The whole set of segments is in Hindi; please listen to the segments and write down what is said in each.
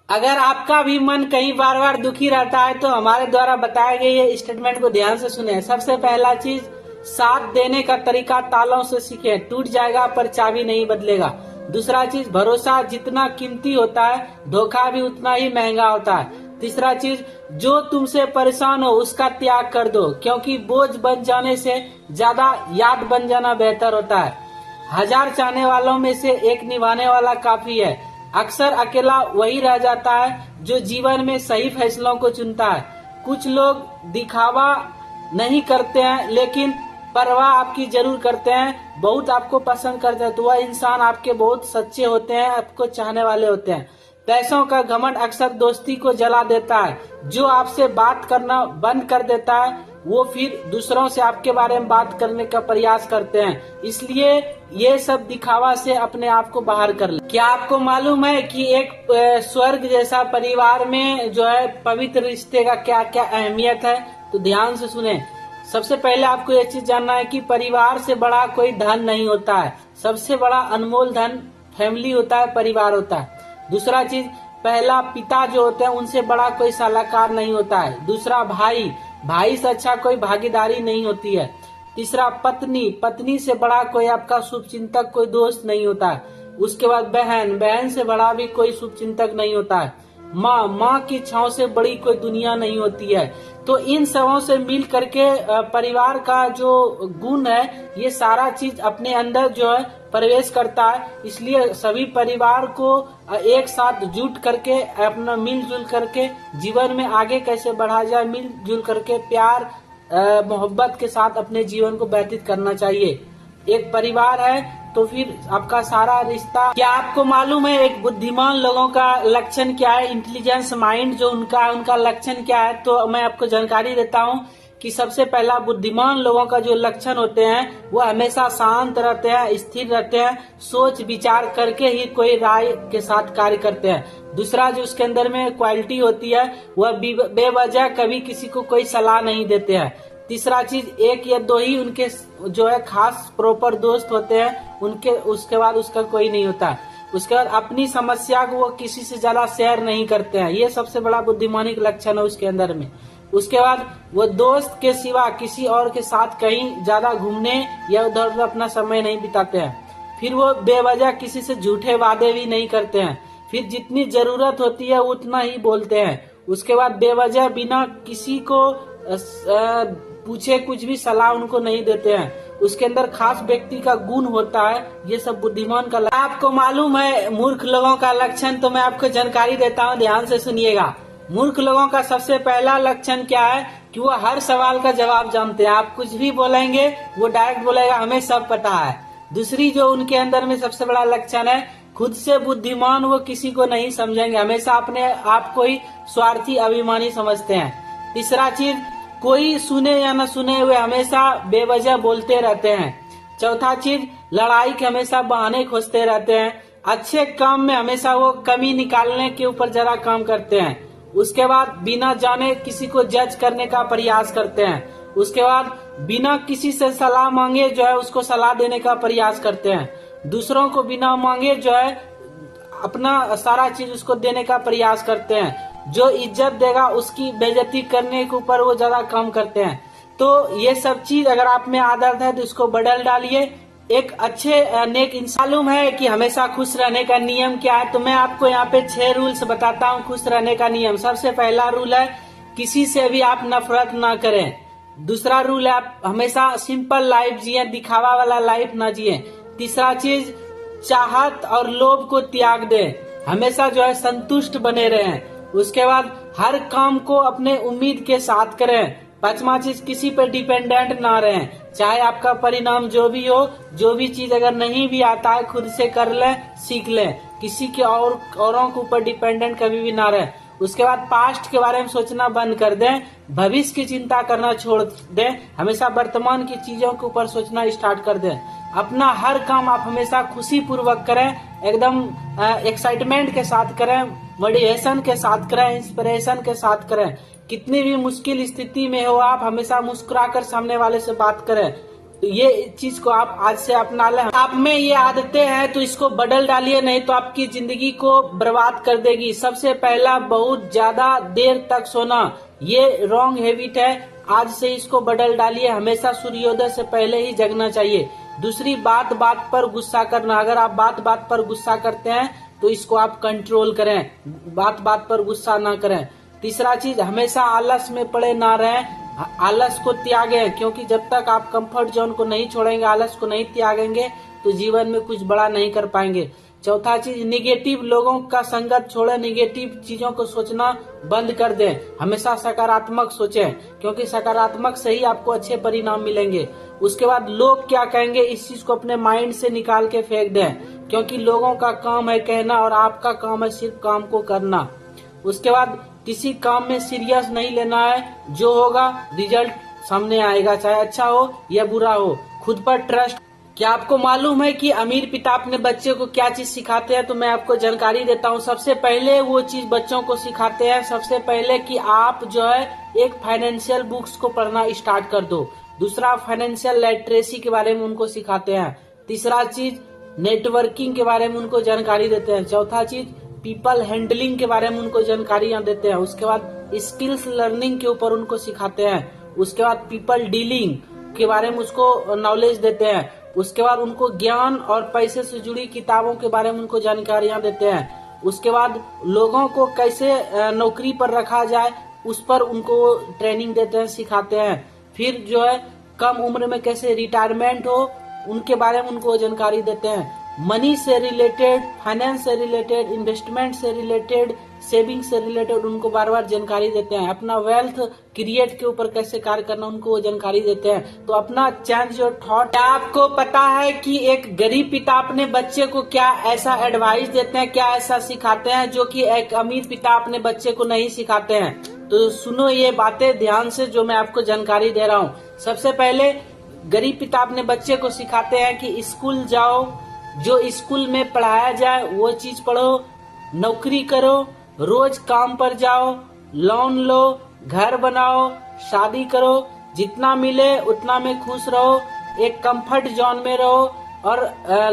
अगर आपका भी मन कहीं बार बार दुखी रहता है तो हमारे द्वारा बताए गए ये स्टेटमेंट को ध्यान से सुने। सबसे पहला चीज, साथ देने का तरीका तालों से सीखे, टूट जाएगा पर चाबी नहीं बदलेगा। दूसरा चीज, भरोसा जितना कीमती होता है धोखा भी उतना ही महंगा होता है। तीसरा चीज, जो तुमसे परेशान हो उसका त्याग कर दो, क्योंकि बोझ बन जाने से ज्यादा याद बन जाना बेहतर होता है। 1000 चाहने वालों में से एक निभाने वाला काफी है। अक्सर अकेला वही रह जाता है जो जीवन में सही फैसलों को चुनता है। कुछ लोग दिखावा नहीं करते हैं लेकिन परवाह आपकी जरूर करते हैं, बहुत आपको पसंद करते हैं, तो वह इंसान आपके बहुत सच्चे होते हैं, आपको चाहने वाले होते हैं। पैसों का घमंड अक्सर दोस्ती को जला देता है। जो आपसे बात करना बंद कर देता है वो फिर दूसरों से आपके बारे में बात करने का प्रयास करते हैं। इसलिए ये सब दिखावा से अपने आप को बाहर कर ले। क्या आपको मालूम है कि एक स्वर्ग जैसा परिवार में जो है पवित्र रिश्ते का क्या क्या अहमियत है? तो ध्यान से सुने। सबसे पहले आपको ये चीज जानना है कि परिवार से बड़ा कोई धन नहीं होता है। सबसे बड़ा अनमोल धन फैमिली होता है, परिवार होता है। दूसरा चीज, पहला पिता जो होते हैं उनसे बड़ा कोई सलाहकार नहीं होता है। दूसरा, भाई से अच्छा कोई भागीदारी नहीं होती है। तीसरा, पत्नी से बड़ा कोई आपका शुभचिंतक कोई दोस्त नहीं होता है। उसके बाद बहन से बड़ा भी कोई शुभचिंतक नहीं होता है। माँ की छांव से बड़ी कोई दुनिया नहीं होती है। तो इन सबों से मिल करके परिवार का जो गुण है ये सारा चीज अपने अंदर जो है प्रवेश करता है। इसलिए सभी परिवार को एक साथ जुट करके अपना मिलजुल करके जीवन में आगे कैसे बढ़ा जाए, मिलजुल करके प्यार मोहब्बत के साथ अपने जीवन को व्यतीत करना चाहिए। एक परिवार है तो फिर आपका सारा रिश्ता। क्या आपको मालूम है एक बुद्धिमान लोगों का लक्षण क्या है? इंटेलिजेंस माइंड जो उनका लक्षण क्या है? तो मैं आपको जानकारी देता हूँ कि सबसे पहला, बुद्धिमान लोगों का जो लक्षण होते हैं वो हमेशा शांत रहते हैं, स्थिर रहते हैं, सोच विचार करके ही कोई राय के साथ कार्य करते हैं। दूसरा जो उसके अंदर में क्वालिटी होती है वह बेवजह कभी किसी को कोई सलाह नहीं देते हैं। तीसरा चीज, एक या दो ही उनके जो है खास प्रॉपर दोस्त होते हैं, उनके उसके बाद उसका कोई नहीं होता। उसके बाद अपनी समस्या को वो किसी से ज्यादा शेयर नहीं करते हैं। ये सबसे बड़ा बुद्धिमानी का लक्षण है उसके अंदर में। उसके बाद वो दोस्त के सिवा किसी और के साथ कहीं ज्यादा घूमने या उधर उधर अपना समय नहीं बिताते हैं। फिर वो बेवजह किसी से झूठे वादे भी नहीं करते हैं। फिर जितनी जरूरत होती है उतना ही बोलते हैं। उसके बाद बेवजह बिना किसी को पूछे कुछ भी सलाह उनको नहीं देते हैं। उसके अंदर खास व्यक्ति का गुण होता है। ये सब बुद्धिमान का आपको मालूम है मूर्ख लोगों का लक्षण? तो मैं आपको जानकारी देता हूँ, ध्यान से सुनिएगा। मूर्ख लोगों का सबसे पहला लक्षण क्या है कि वो हर सवाल का जवाब जानते हैं। आप कुछ भी बोलेंगे वो डायरेक्ट बोलेगा हमें सब पता है। दूसरी जो उनके अंदर में सबसे बड़ा लक्षण है, खुद से बुद्धिमान वो किसी को नहीं समझेंगे, हमेशा अपने आप को ही स्वार्थी अभिमानी समझते हैं। तीसरा चीज, कोई सुने या न सुने हुए हमेशा बेवजह बोलते रहते हैं। चौथा चीज, लड़ाई के हमेशा बहाने खोजते रहते हैं। अच्छे काम में हमेशा वो कमी निकालने के ऊपर जरा काम करते हैं। उसके बाद बिना जाने किसी को जज करने का प्रयास करते हैं। उसके बाद बिना किसी से सलाह मांगे जो है उसको सलाह देने का प्रयास करते हैं। दूसरों को बिना मांगे जो है अपना सारा चीज उसको देने का प्रयास करते हैं। जो इज्जत देगा उसकी बेइज्जती करने के ऊपर वो ज्यादा काम करते हैं। तो ये सब चीज अगर आप में आदत है तो इसको बदल डालिए। एक अच्छे नेक इंसान। मालूम है कि हमेशा खुश रहने का नियम क्या है? तो मैं आपको यहाँ पे 6 रूल्स बताता हूँ खुश रहने का नियम। सबसे पहला रूल है किसी से भी आप नफरत ना करें। दूसरा रूल है आप हमेशा सिंपल लाइफ जिए, दिखावा वाला लाइफ ना जिए। तीसरा चीज, चाहत और लोभ को त्याग दें, हमेशा जो है संतुष्ट बने रहें। उसके बाद हर काम को अपने उम्मीद के साथ करें। पांचवा चीज, किसी पे डिपेंडेंट ना रहें। चाहे आपका परिणाम जो भी हो, जो भी चीज अगर नहीं भी आता है खुद से कर लें, सीख लें। किसी के औरों के ऊपर डिपेंडेंट कभी भी ना रहे। उसके बाद पास्ट के बारे में सोचना बंद कर दें, भविष्य की चिंता करना छोड़ दें, हमेशा वर्तमान की चीजों के ऊपर सोचना स्टार्ट कर दें। अपना हर काम आप हमेशा खुशी पूर्वक करें, एकदम एक्साइटमेंट के साथ करें, मोटिवेशन के साथ करें, इंस्पिरेशन के साथ करें। कितनी भी मुश्किल स्थिति में हो आप हमेशा मुस्कुराकर सामने वाले से बात करें। तो ये चीज को आप आज से अपना लें। आप में ये आदतें हैं तो इसको बदल डालिए, नहीं तो आपकी जिंदगी को बर्बाद कर देगी। सबसे पहला, बहुत ज्यादा देर तक सोना, ये रॉन्ग हैबिट है। आज से इसको बदल डालिए। हमेशा सूर्योदय से पहले ही जगना चाहिए। दूसरी, बात बात पर गुस्सा करना। अगर आप बात बात पर गुस्सा करते हैं तो इसको आप कंट्रोल करें, बात बात पर गुस्सा ना करें। तीसरा चीज, हमेशा आलस में पड़े ना रहें, आलस को त्यागें, क्योंकि जब तक आप कंफर्ट जोन को नहीं छोड़ेंगे, आलस को नहीं त्यागेंगे तो जीवन में कुछ बड़ा नहीं कर पाएंगे। चौथा चीज, निगेटिव लोगों का संगत छोड़े, निगेटिव चीजों को सोचना बंद कर दें। हमेशा सकारात्मक सोचें, क्योंकि सकारात्मक से ही आपको अच्छे परिणाम मिलेंगे। उसके बाद, लोग क्या कहेंगे इस चीज को अपने माइंड से निकाल के फेंक दें, क्योंकि लोगों का काम है कहना और आपका काम है सिर्फ काम को करना। उसके बाद, किसी काम में सीरियस नहीं लेना है, जो होगा रिजल्ट सामने आएगा, चाहे अच्छा हो या बुरा हो। खुद पर ट्रस्ट। क्या आपको मालूम है कि अमीर पिता अपने बच्चे को क्या चीज सिखाते हैं? तो मैं आपको जानकारी देता हूँ। सबसे पहले वो चीज बच्चों को सिखाते हैं, सबसे पहले कि आप जो है एक फाइनेंशियल बुक्स को पढ़ना स्टार्ट कर दो। दूसरा, फाइनेंशियल लिटरेसी के बारे में उनको सिखाते हैं। तीसरा चीज, नेटवर्किंग के बारे में उनको जानकारी देते हैं। चौथा चीज, पीपल हैंडलिंग के बारे में उनको जानकारियां देते हैं। उसके बाद स्किल्स लर्निंग के ऊपर उनको सिखाते हैं। उसके बाद पीपल डीलिंग के बारे में उसको नॉलेज देते हैं। उसके बाद उनको ज्ञान और पैसे से जुड़ी किताबों के बारे में उनको जानकारियां देते हैं। उसके बाद लोगों को कैसे नौकरी पर रखा जाए उस पर उनको ट्रेनिंग देते हैं, सिखाते हैं। फिर जो है कम उम्र में कैसे रिटायरमेंट हो उनके बारे में उनको जानकारी देते हैं। मनी से रिलेटेड, फाइनेंस से रिलेटेड, इन्वेस्टमेंट से रिलेटेड, सेविंग से रिलेटेड उनको बार बार जानकारी देते हैं। अपना वेल्थ क्रिएट के ऊपर कैसे कार्य करना उनको वो जानकारी देते हैं। तो अपना चेंज योर थॉट। क्या आपको पता है कि एक गरीब पिता अपने बच्चे को क्या ऐसा एडवाइस देते हैं, क्या ऐसा सिखाते हैं जो कि एक अमीर पिता अपने बच्चे को नहीं सिखाते हैं? तो सुनो ये बातें ध्यान से जो मैं आपको जानकारी दे रहा हूँ। सबसे पहले, गरीब पिता अपने बच्चे को सिखाते हैं कि स्कूल जाओ, जो स्कूल में पढ़ाया जाए वो चीज पढ़ो, नौकरी करो, रोज काम पर जाओ, लोन लो, घर बनाओ, शादी करो, जितना मिले उतना में खुश रहो, एक कंफर्ट जोन में रहो और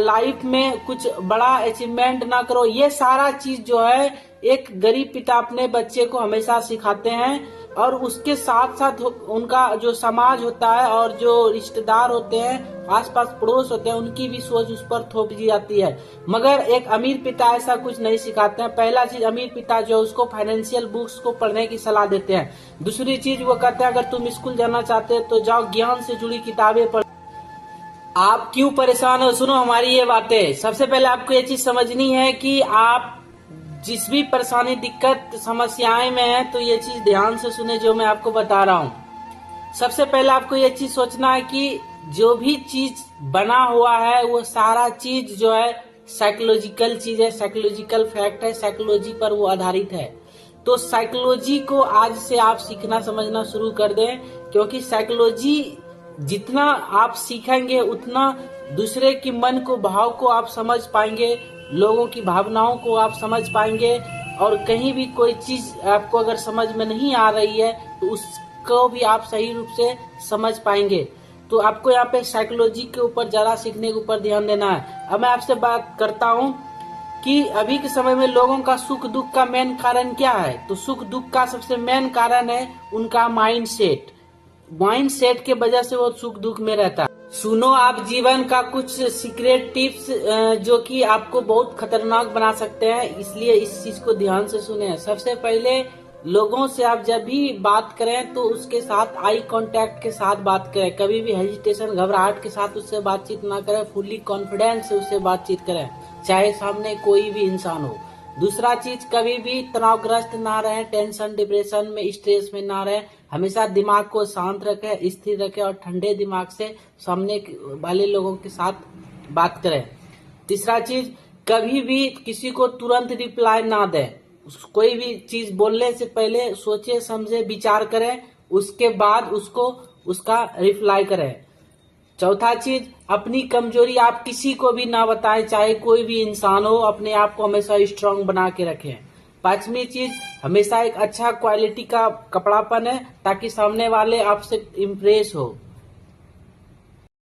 लाइफ में कुछ बड़ा अचीवमेंट ना करो। ये सारा चीज जो है एक गरीब पिता अपने बच्चे को हमेशा सिखाते हैं। और उसके साथ साथ उनका जो समाज होता है और जो रिश्तेदार होते हैं, आसपास पड़ोस होते हैं, उनकी भी सोच उस पर थोप दी जाती है। मगर एक अमीर पिता ऐसा कुछ नहीं सिखाते हैं। पहला चीज, अमीर पिता जो उसको फाइनेंशियल बुक्स को पढ़ने की सलाह देते हैं। दूसरी चीज वो कहते हैं अगर तुम स्कूल जाना चाहते हो तो जाओ, ज्ञान से जुड़ी किताबें पढ़। आप क्यों परेशान हो? सुनो हमारी ये बातें। सबसे पहले आपको ये चीज समझनी है कि आप जिस भी परेशानी, दिक्कत, समस्याएं में है तो ये चीज ध्यान से सुने जो मैं आपको बता रहा हूँ। सबसे पहले आपको ये चीज सोचना है कि जो भी चीज बना हुआ है वो सारा चीज जो है साइकोलॉजिकल चीज है, साइकोलॉजिकल फैक्ट है, साइकोलॉजी पर वो आधारित है। तो साइकोलॉजी को आज से आप सीखना समझना शुरू कर दें, क्योंकि साइकोलॉजी जितना आप सीखेंगे उतना दूसरे की मन को, भाव को आप समझ पाएंगे, लोगों की भावनाओं को आप समझ पाएंगे। और कहीं भी कोई चीज आपको अगर समझ में नहीं आ रही है तो उसको भी आप सही रूप से समझ पाएंगे। तो आपको यहाँ पे साइकोलॉजी के ऊपर ज्यादा सीखने के ऊपर ध्यान देना है। अब मैं आपसे बात करता हूँ कि अभी के समय में लोगों का सुख दुख का मेन कारण क्या है? तो सुख दुख का सबसे मेन कारण है उनका माइंड सेट। माइंड सेट के वजह से वो सुख दुख में रहता है। सुनो आप जीवन का कुछ सीक्रेट टिप्स जो कि आपको बहुत खतरनाक बना सकते हैं, इसलिए इस चीज को ध्यान से सुने। सबसे पहले, लोगों से आप जब भी बात करें तो उसके साथ आई कांटेक्ट के साथ बात करें। कभी भी हेजिटेशन, घबराहट के साथ उससे बातचीत ना करें, फुल्ली कॉन्फिडेंस से उससे बातचीत करें, चाहे सामने कोई भी इंसान हो। दूसरा चीज, कभी भी तनावग्रस्त ना रहें, टेंशन, डिप्रेशन में, स्ट्रेस में ना रहें। हमेशा दिमाग को शांत रखें, स्थिर रखें और ठंडे दिमाग से सामने वाले लोगों के साथ बात करें। तीसरा चीज, कभी भी किसी को तुरंत रिप्लाई ना दें। कोई भी चीज बोलने से पहले सोचे समझे विचार करें, उसके बाद उसका रिप्लाई करें। चौथा चीज, अपनी कमजोरी आप किसी को भी ना बताएं, चाहे कोई भी इंसान हो। अपने आप को हमेशा स्ट्रांग बना के रखें। पांचवी चीज, हमेशा एक अच्छा क्वालिटी का कपड़ा पहने ताकि सामने वाले आपसे इम्प्रेस हो।